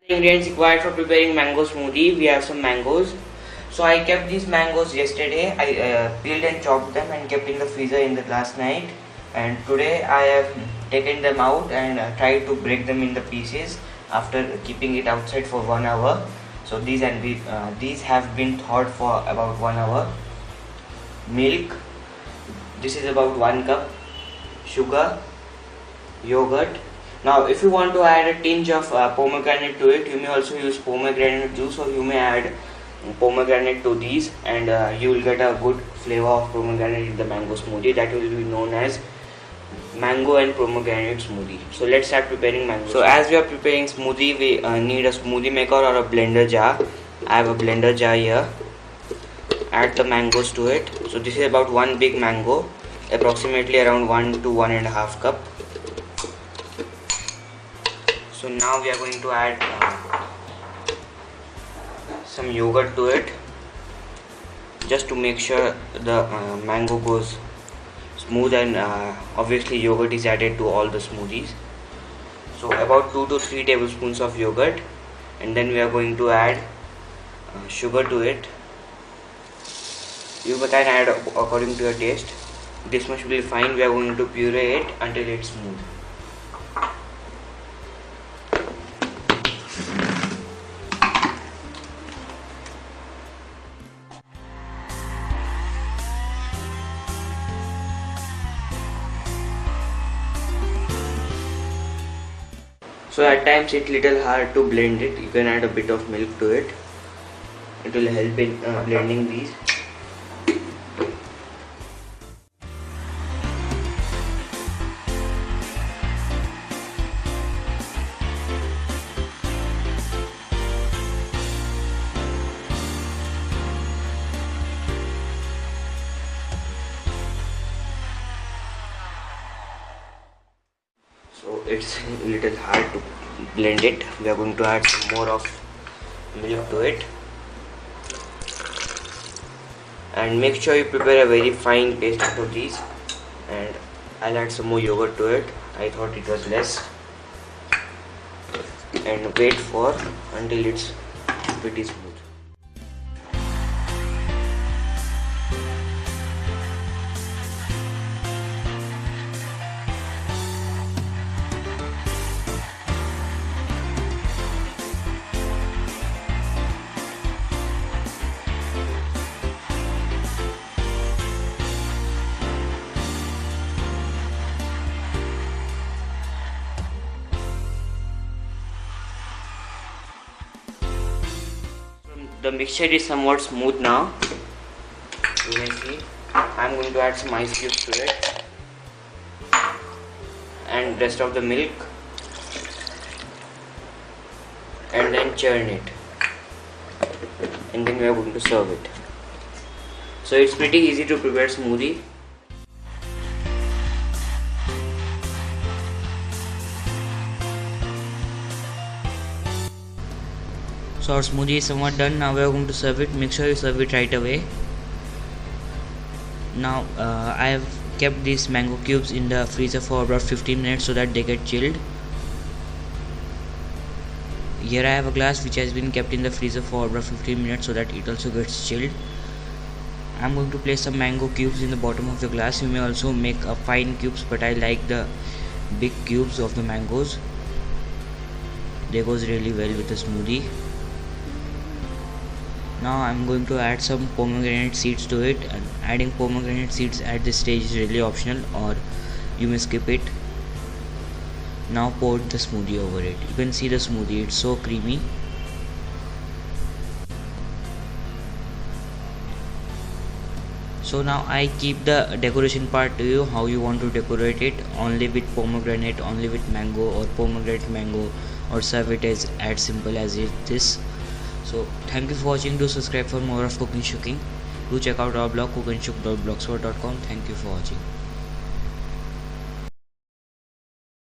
Ingredients required for preparing mango smoothie. We have some mangoes. So I kept these mangoes yesterday. I peeled and chopped them and kept in the freezer in the last night. And today I have taken them out and tried to break them in the pieces after keeping it outside for 1 hour. So these have been thawed for about 1 hour. Milk. This is about 1 cup. Sugar. Yogurt. Now if you want to add a tinge of pomegranate to it, you may also use pomegranate juice, or you may add pomegranate to these, and you will get a good flavor of pomegranate in the mango smoothie. That will be known as mango and pomegranate smoothie. So let's start preparing mango. So as we are preparing smoothie, we need a smoothie maker or a blender jar. I have a blender jar here. Add the mangoes to it. So this is about 1 big mango, approximately around 1 to 1.5 cup. So now we are going to add some yogurt to it, just to make sure the mango goes smooth, and obviously yogurt is added to all the smoothies. So about 2 to 3 tablespoons of yogurt, and then we are going to add sugar to it. You can add according to your taste. This much will be fine. We are going to puree it until it's smooth. So at times it's little hard to blend it. You can add a bit of milk to it. It will help in blending these. So it's a little hard to blend it. We are going to add some more of milk to it, and make sure you prepare a very fine paste for these. And I'll add some more yogurt to it. I thought it was less, and wait for until it's pretty smooth. The mixture is somewhat smooth now. You may see. I'm going to add some ice cubes to it, and rest of the milk, and then churn it, and then we are going to serve it. So it's pretty easy to prepare smoothie. So our smoothie is somewhat done. Now we are going to serve it. Make sure you serve it right away. Now I have kept these mango cubes in the freezer for about 15 minutes so that they get chilled. Here I have a glass which has been kept in the freezer for about 15 minutes so that it also gets chilled. I am going to place some mango cubes in the bottom of the glass. You may also make fine cubes, but I like the big cubes of the mangoes. They goes really well with the smoothie. Now I'm going to add some pomegranate seeds to it, and adding pomegranate seeds at this stage is really optional, or you may skip it. Now pour the smoothie over it. You can see the smoothie, it's so creamy. So now I keep the decoration part to you, how you want to decorate it, only with pomegranate, only with mango, or pomegranate mango, or serve it as simple as it is. So thank you for watching. Do subscribe for more of cooking shooking. Do check out our blog cookandshook.blogspot.com. Thank you for watching.